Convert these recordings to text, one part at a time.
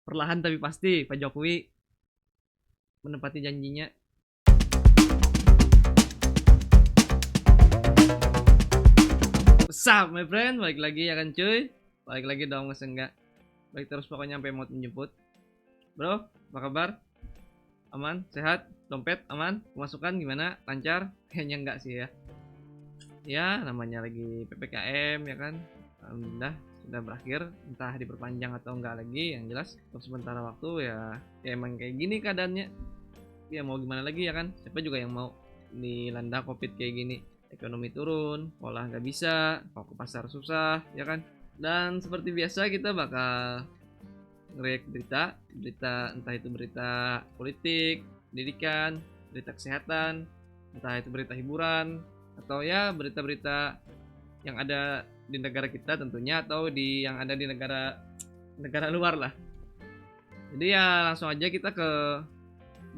Perlahan tapi pasti Pak Jokowi menepati janjinya. What's up my friend, balik lagi ya kan cuy. Balik lagi dong, masa enggak. Balik terus pokoknya sampai mau menjemput. Bro, apa kabar? Aman? Sehat? Dompet aman? Pemasukan gimana? Lancar? Kayaknya enggak sih ya. Ya namanya lagi PPKM ya kan. Alhamdulillah sudah berakhir, entah diperpanjang atau enggak lagi, yang jelas untuk sementara waktu ya emang kayak gini keadaannya. Ya mau gimana lagi ya kan, siapa juga yang mau dilanda covid kayak gini. Ekonomi turun, sekolah nggak bisa, mau ke pasar susah ya kan. Dan seperti biasa kita bakal nge-react berita entah itu berita politik, pendidikan, berita kesehatan, entah itu berita hiburan, atau ya berita-berita yang ada di negara kita tentunya, atau di yang ada di negara negara luar lah. Jadi ya langsung aja kita ke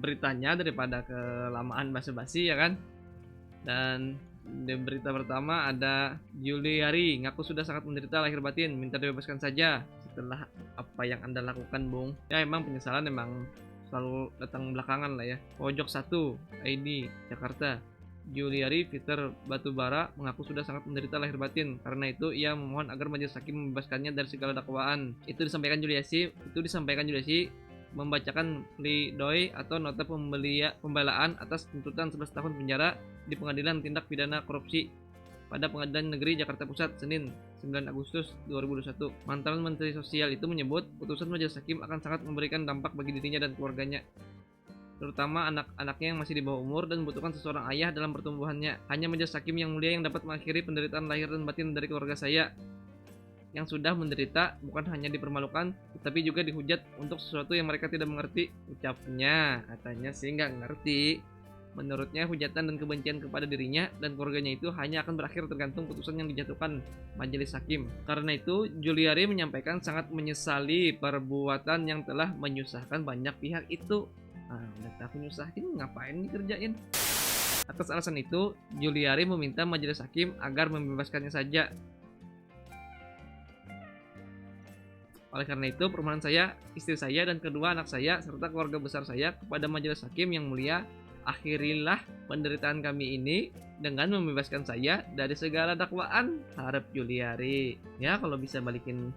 beritanya daripada kelamaan basa-basi ya kan. Dan di berita pertama ada Juliari ngaku sudah sangat menderita lahir batin, minta dibebaskan saja setelah apa yang Anda lakukan, Bung. Ya emang penyesalan emang selalu datang belakangan lah ya. Pojok 1 ID Jakarta. Juliari Peter Batubara mengaku sudah sangat menderita lahir batin. Karena itu ia memohon agar majelis hakim membebaskannya dari segala dakwaan. Itu disampaikan Juliasi membacakan pledoi atau nota pembelaan atas tuntutan 11 tahun penjara di Pengadilan Tindak Pidana Korupsi pada Pengadilan Negeri Jakarta Pusat Senin 9 Agustus 2021. Mantan Menteri Sosial itu menyebut putusan majelis hakim akan sangat memberikan dampak bagi dirinya dan keluarganya, terutama anak-anaknya yang masih di bawah umur dan membutuhkan seseorang ayah dalam pertumbuhannya. Hanya majelis hakim yang mulia yang dapat mengakhiri penderitaan lahir dan batin dari keluarga saya yang sudah menderita, bukan hanya dipermalukan tetapi juga dihujat untuk sesuatu yang mereka tidak mengerti. Ucapnya, katanya sih nggak ngerti. Menurutnya hujatan dan kebencian kepada dirinya dan keluarganya itu hanya akan berakhir tergantung putusan yang dijatuhkan majelis hakim. Karena itu Juliari menyampaikan sangat menyesali perbuatan yang telah menyusahkan banyak pihak itu. Udah tak nyusahin, ngapain dikerjain? Atas alasan itu Juliari meminta majelis hakim agar membebaskannya saja. Oleh karena itu, permohonan saya, istri saya, dan kedua anak saya, serta keluarga besar saya kepada majelis hakim yang mulia, akhirilah penderitaan kami ini dengan membebaskan saya dari segala dakwaan, harap Juliari. Ya, kalau bisa balikin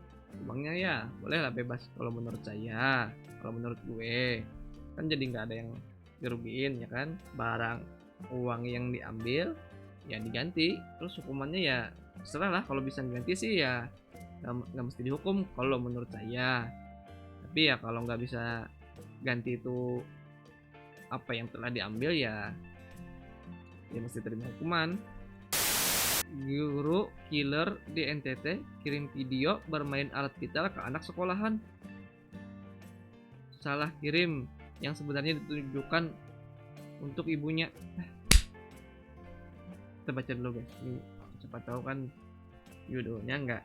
uangnya ya, bolehlah bebas kalau menurut saya. Kalau menurut gue, kan jadi nggak ada yang dirugiin ya kan. Barang uang yang diambil, ya diganti. Terus hukumannya ya, terserah lah, kalau bisa diganti sih ya nggak mesti dihukum kalau menurut saya. Tapi ya kalau nggak bisa ganti itu apa yang telah diambil ya mesti terima hukuman. Guru killer di NTT kirim video bermain alat vital ke anak sekolahan. Salah kirim yang sebenarnya ditujukan untuk ibunya. Kita baca dulu guys, ini siapa tahu kan judulnya nggak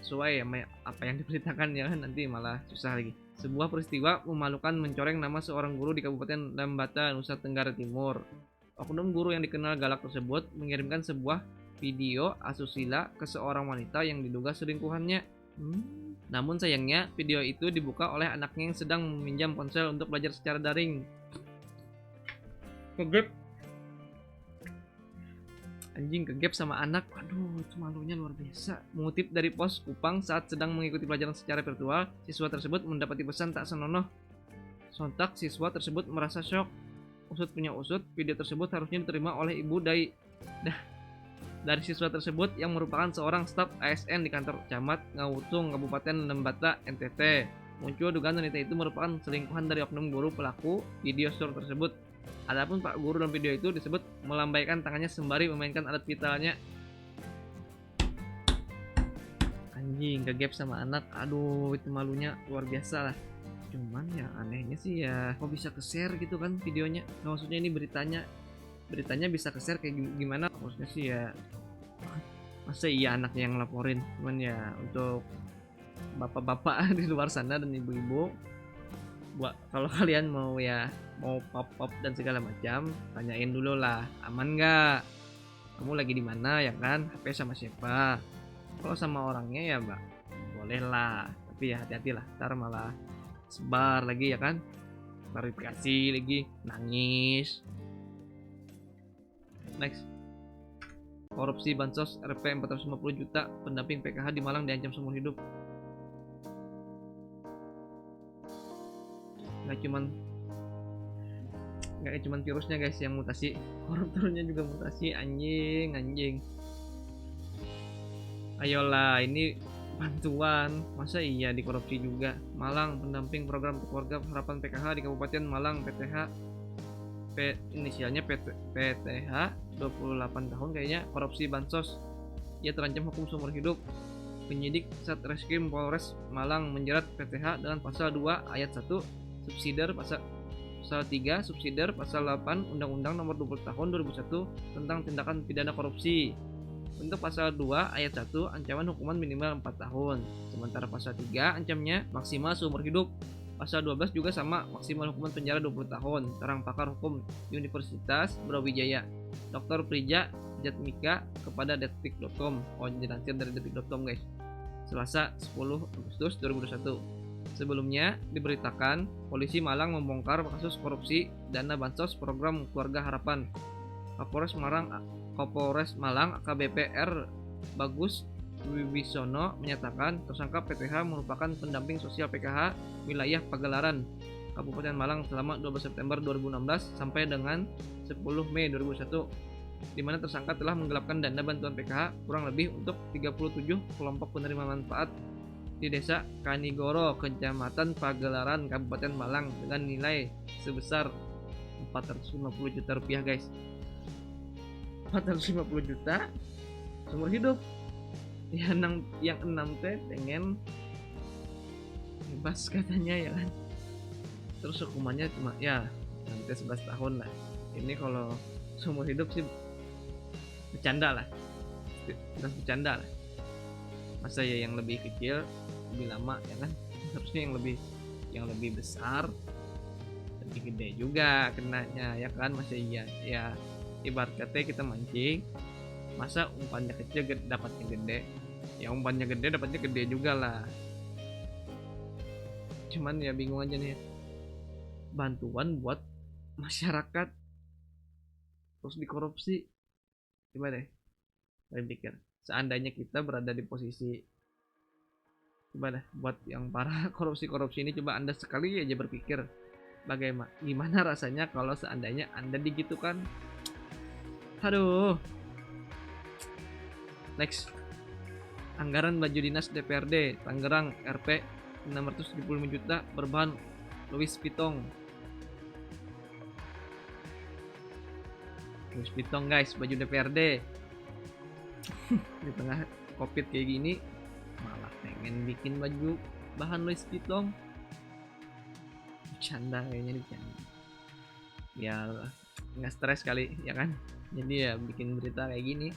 sesuai sama apa yang diberitakan ya kan, nanti malah susah lagi. Sebuah peristiwa memalukan mencoreng nama seorang guru di Kabupaten Dambata, Nusa Tenggara Timur. Oknum guru yang dikenal galak tersebut mengirimkan sebuah video asusila ke seorang wanita yang diduga selingkuhannya. Namun sayangnya video itu dibuka oleh anaknya yang sedang meminjam ponsel untuk belajar secara daring. Kegep anjing, kegap sama anak. Aduh, itu malunya luar biasa. Mengutip dari Pos Kupang, saat sedang mengikuti pelajaran secara virtual, siswa tersebut mendapati pesan tak senonoh. Sontak siswa tersebut merasa syok. Usut punya usut, video tersebut harusnya diterima oleh ibu dari siswa tersebut yang merupakan seorang staf ASN di kantor camat Ngawutung, Kabupaten Lembata, NTT. Muncul dugaan wanita itu merupakan selingkuhan dari oknum guru pelaku video store tersebut. Adapun Pak Guru dalam video itu disebut melambaikan tangannya sembari memainkan alat vitalnya. Anjing, kegap sama anak. Aduh, itu malunya luar biasa lah. Cuman ya anehnya sih ya, kok bisa ke-share gitu kan videonya. Nah, maksudnya ini beritanya bisa ke-share kayak gimana? Maksudnya sih ya, masa iya anaknya yang laporin. Cuman ya untuk bapak-bapak di luar sana dan ibu-ibu, buat kalau kalian mau pop dan segala macam, tanyain dulu lah, aman nggak, kamu lagi di mana ya kan, HP sama siapa. Kalau sama orangnya ya mbak boleh lah, tapi Tapi ya hati-hatilah, ntar malah sebar lagi ya kan, klarifikasi lagi, nangis. Next, korupsi bansos Rp 450 juta, pendamping PKH di Malang diancam seumur hidup. Nggak cuman virusnya guys yang mutasi, koruptornya juga mutasi. Anjing. Ayolah, ini bantuan, masa iya dikorupsi juga. Malang, pendamping program keluarga harapan PKH di Kabupaten Malang, PTH inisialnya PTH 28 tahun kayaknya, korupsi bansos, ia terancam hukum seumur hidup. Penyidik Satreskrim Polres Malang menjerat PTH dengan pasal 2 ayat 1 subsidiar, pasal 3 subsidiar, pasal 8 Undang-Undang Nomor 20 Tahun 2001 tentang tindakan pidana korupsi. Untuk pasal 2 ayat 1 ancaman hukuman minimal 4 tahun, sementara pasal 3 ancamnya maksimal seumur hidup. Pasal 12 juga sama, maksimal hukuman penjara 20 tahun. Terang pakar hukum Universitas Brawijaya, Dr. Prija Jatmika kepada detik.com. Dilansir dari detik.com guys, Selasa 10 Agustus 2021. Sebelumnya diberitakan polisi Malang membongkar kasus korupsi dana bansos program Keluarga Harapan. Kapolres Malang AKBP R Bagus Wibisono menyatakan tersangka PTH merupakan pendamping sosial PKH wilayah Pagelaran, Kabupaten Malang selama 12 September 2016 sampai dengan 10 Mei 2021, di mana tersangka telah menggelapkan dana bantuan PKH kurang lebih untuk 37 kelompok penerima manfaat di Desa Kanigoro, Kecamatan Pagelaran, Kabupaten Malang dengan nilai sebesar 450 juta rupiah guys. 450 juta seumur hidup. Yang 6 teh pengen bebas katanya ya kan. Terus hukumannya cuma ya sampai 11 tahun lah. Ini kalau seumur hidup sih bercanda lah. Bercanda lah. Masa ya yang lebih kecil lebih lama ya kan? Harusnya yang lebih besar, lebih gede juga kenanya ya kan. Masa iya ya ibarat kata kita mancing, masa umpannya kecil dapatnya gede, ya umpannya gede dapatnya gede juga lah. Cuman ya bingung aja nih, bantuan buat masyarakat terus dikorupsi. Coba deh saya pikir, seandainya kita berada di posisi, coba deh buat yang para korupsi ini, coba Anda sekali aja berpikir gimana rasanya kalau seandainya Anda digitukan. Aduh. Next, anggaran baju dinas DPRD Tangerang Rp 675 juta berbahan Louis Vuitton. Louis Vuitton guys, baju DPRD. Di tengah Covid kayak gini malah pengen bikin baju bahan Louis Vuitton. Bercanda kayaknya bercanda. Ya nggak stres kali ya kan. Jadi ya bikin berita kayak gini.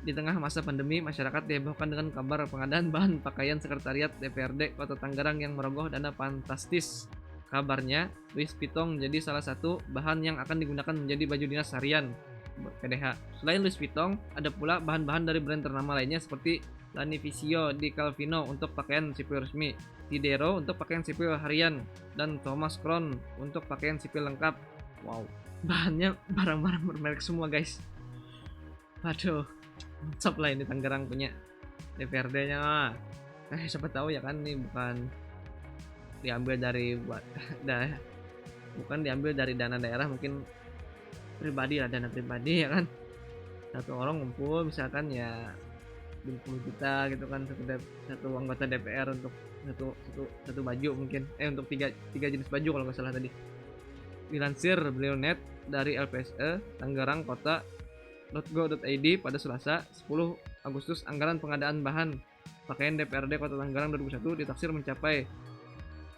Di tengah masa pandemi, masyarakat dihebohkan dengan kabar pengadaan bahan pakaian sekretariat DPRD Kota Tangerang yang merogoh dana fantastis. Kabarnya, Louis Vuitton jadi salah satu bahan yang akan digunakan menjadi baju dinas harian PDH. Selain Louis Vuitton, ada pula bahan-bahan dari brand ternama lainnya seperti Lanivisio di Calvino untuk pakaian sipil resmi, Tidero untuk pakaian sipil harian, dan Thomas Crown untuk pakaian sipil lengkap. Wow, bahannya barang-barang bermerek semua guys. Aduh, mantap lah ini Tangerang punya DPRD-nya. Siapa tahu ya kan, ini bukan diambil dari bukan diambil dari dana daerah, mungkin pribadi lah, dana pribadi ya kan. Satu orang ngumpul misalkan ya 20 juta gitu kan, satu anggota DPR untuk satu baju mungkin, untuk tiga jenis baju kalau nggak salah tadi. Dilansir Brilionet dari LPSE Tangerang Kota.go.id pada Selasa 10 Agustus, anggaran pengadaan bahan pakaian DPRD Kota Tangerang 2021 ditaksir mencapai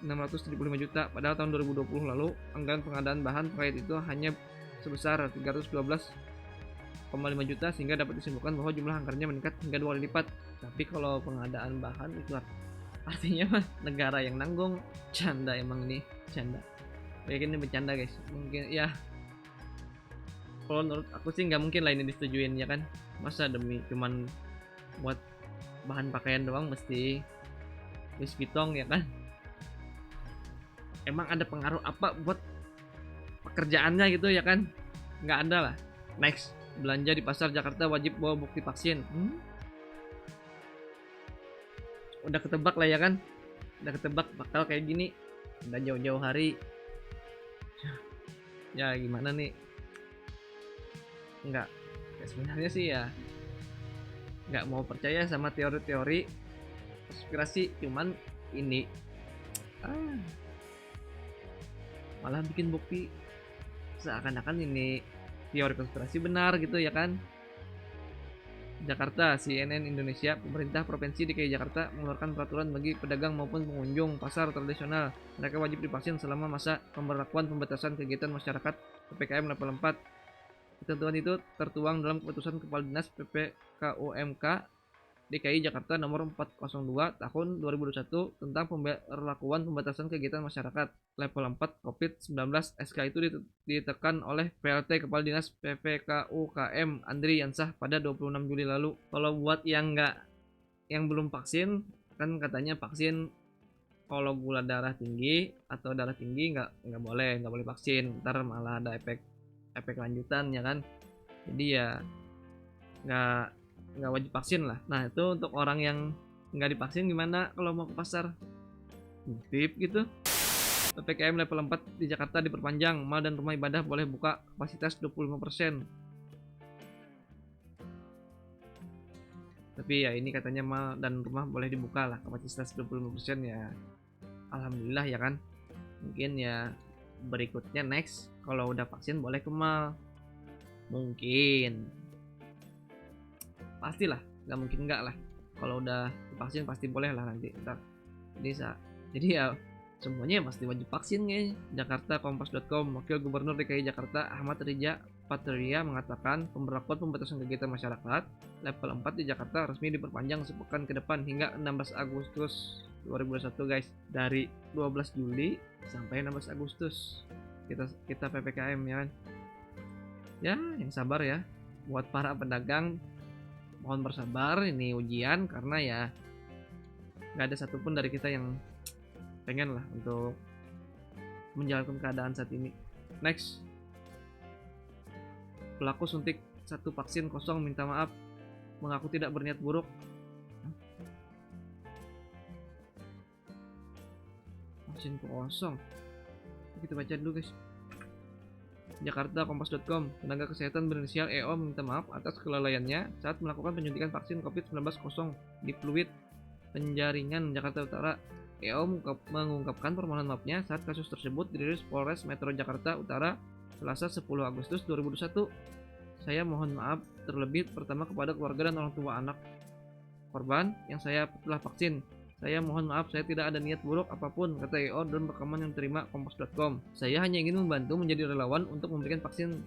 675 juta, padahal tahun 2020 lalu anggaran pengadaan bahan pakaian itu hanya sebesar 312,5 juta, sehingga dapat disimpulkan bahwa jumlah anggarannya meningkat hingga 2 kali lipat. Tapi kalau pengadaan bahan itu artinya negara yang nanggung. Canda emang ini, canda. Kayak ini bercanda guys. Mungkin ya, kalau menurut aku sih nggak mungkin lah ini disetujuin ya kan. Masa demi cuman buat bahan pakaian doang mesti Louis Vuitton ya kan. Emang ada pengaruh apa buat pekerjaannya gitu ya kan? Nggak ada lah. Next, belanja di pasar Jakarta wajib bawa bukti vaksin. Udah ketebak lah ya kan? Udah ketebak bakal kayak gini. Udah jauh-jauh hari. Ya gimana nih? Nggak. Ya, sebenarnya sih ya nggak mau percaya sama teori-teori konspirasi. Cuman ini malah bikin bukti seakan-akan ini teori konspirasi benar gitu ya kan. Jakarta, CNN Indonesia, pemerintah Provinsi DKI Jakarta mengeluarkan peraturan bagi pedagang maupun pengunjung pasar tradisional. Mereka wajib divaksin selama masa pemberlakuan pembatasan kegiatan masyarakat PPKM level 4. Ketentuan itu tertuang dalam keputusan Kepala Dinas PPKUMK DKI Jakarta nomor 402 tahun 2021 tentang pemberlakuan pembatasan kegiatan masyarakat level 4 COVID-19. SK itu ditekan oleh PLT Kepala Dinas PPKUKM Andri Yansah pada 26 Juli lalu. Kalau buat yang belum vaksin, kan katanya vaksin kalau gula darah tinggi atau darah tinggi nggak boleh vaksin, ntar malah ada efek lanjutan ya kan. Jadi ya nggak wajib vaksin lah. Nah itu untuk orang yang nggak divaksin gimana kalau mau ke pasar? Tip gitu. PPKM level 4 di Jakarta diperpanjang, mal dan rumah ibadah boleh buka kapasitas 25%. Tapi ya ini katanya mal dan rumah boleh dibuka lah kapasitas 25% ya. Alhamdulillah ya kan. Mungkin ya berikutnya next kalau udah vaksin boleh ke mal. Mungkin. Pastilah, nggak mungkin nggak lah. Kalau udah divaksin pasti boleh lah nanti. Ntar. Jadi ya semuanya pasti wajib vaksin guys. Jakarta Kompas.com. Wakil Gubernur DKI Jakarta Ahmad Riza Patria mengatakan pemberlakuan pembatasan kegiatan masyarakat level 4 di Jakarta resmi diperpanjang sepekan ke depan hingga 16 Agustus 2021 guys. Dari 12 Juli sampai 16 Agustus kita PPKM ya kan. Ya, yang sabar ya. Buat para pedagang mohon bersabar, ini ujian karena ya nggak ada satupun dari kita yang pengen lah untuk menjalankan keadaan saat ini. Next, pelaku suntik satu vaksin kosong minta maaf, mengaku tidak berniat buruk. Vaksin kosong, kita baca dulu guys. Jakarta Kompas.com. Tenaga kesehatan berinisial EO meminta maaf atas kelalaiannya saat melakukan penyuntikan vaksin COVID-19 kosong di fluid penjaringan Jakarta Utara. EO mengungkapkan permohonan maafnya saat kasus tersebut dirilis Polres Metro Jakarta Utara Selasa 10 Agustus 2021. Saya mohon maaf terlebih pertama kepada keluarga dan orang tua anak korban yang saya telah vaksin. Saya mohon maaf, saya tidak ada niat buruk apapun, kata EO dalam rekaman yang diterima Kompas.com. Saya hanya ingin membantu menjadi relawan untuk memberikan vaksin.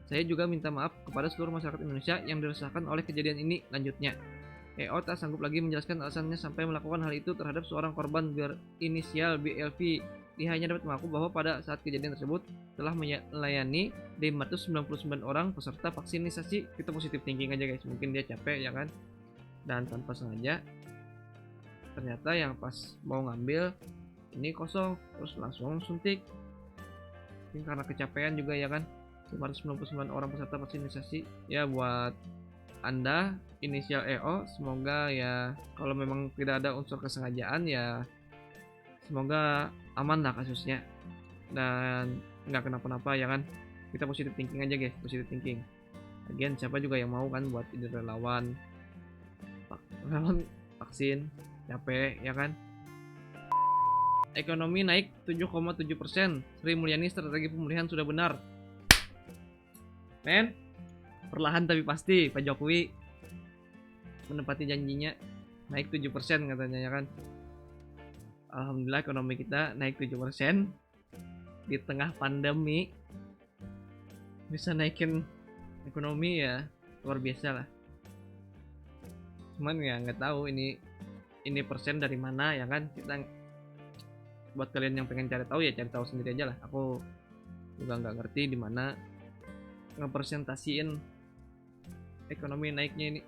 Saya juga minta maaf kepada seluruh masyarakat Indonesia yang dirasakan oleh kejadian ini, lanjutnya. EO tak sanggup lagi menjelaskan alasannya sampai melakukan hal itu terhadap seorang korban berinisial BLV. Dia hanya dapat mengaku bahwa pada saat kejadian tersebut telah melayani 599 orang peserta vaksinisasi. Kita positif thinking aja guys, mungkin dia capek ya kan, dan tanpa sengaja ternyata yang pas mau ngambil ini kosong, terus langsung suntik. Mungkin karena kecapean juga ya kan. 599 orang peserta vaksinisasi. Ya buat Anda inisial EO, semoga ya kalau memang tidak ada unsur kesengajaan ya semoga aman lah kasusnya dan nggak kenapa-napa ya kan. Kita positive thinking aja guys, positive thinking. Lagian siapa juga yang mau kan buat jadi relawan vaksin, capek ya kan. Ekonomi naik 7,7%. Sri Mulyani, strategi pemulihan sudah benar. Men, perlahan tapi pasti Pak Jokowi menepati janjinya, naik 7% katanya ya kan. Alhamdulillah ekonomi kita naik 7% di tengah pandemi. Bisa naikin ekonomi ya luar biasa lah. Cuman ya nggak tahu ini persen dari mana ya kan. Kita buat kalian yang pengen cari tahu ya cari tahu sendiri aja lah. Aku juga nggak ngerti di mana ngepresentasiin ekonomi naiknya ini.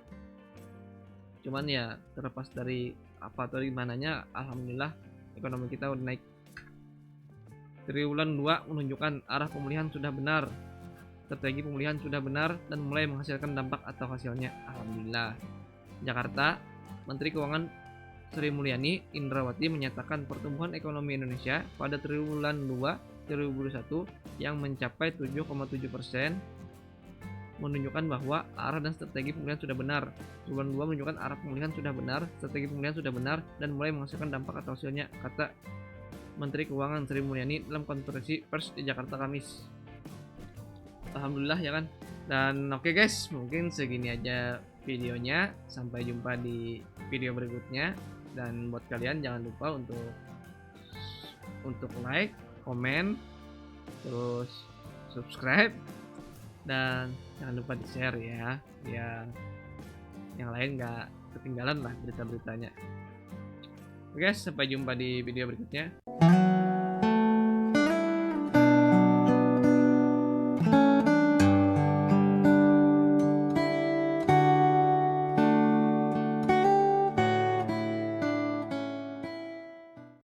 Cuman ya terlepas dari apa atau gimananya, alhamdulillah ekonomi kita udah naik. Triwulan 2 menunjukkan arah pemulihan sudah benar, strategi pemulihan sudah benar dan mulai menghasilkan dampak atau hasilnya. Alhamdulillah. Jakarta, Menteri Keuangan Sri Mulyani Indrawati menyatakan pertumbuhan ekonomi Indonesia pada triwulan 2 2021 yang mencapai 7,7% menunjukkan bahwa arah dan strategi pemulihan sudah benar. Triwulan 2 menunjukkan arah pemulihan sudah benar, strategi pemulihan sudah benar dan mulai menghasilkan dampak atau hasilnya, kata Menteri Keuangan Sri Mulyani dalam konferensi pers di Jakarta Kamis. Alhamdulillah ya kan. Dan oke guys, mungkin segini aja videonya. Sampai jumpa di video berikutnya. Dan buat kalian jangan lupa untuk like, komen, terus subscribe, dan jangan lupa di share ya, biar yang lain nggak ketinggalan lah berita-beritanya. Oke guys, sampai jumpa di video berikutnya.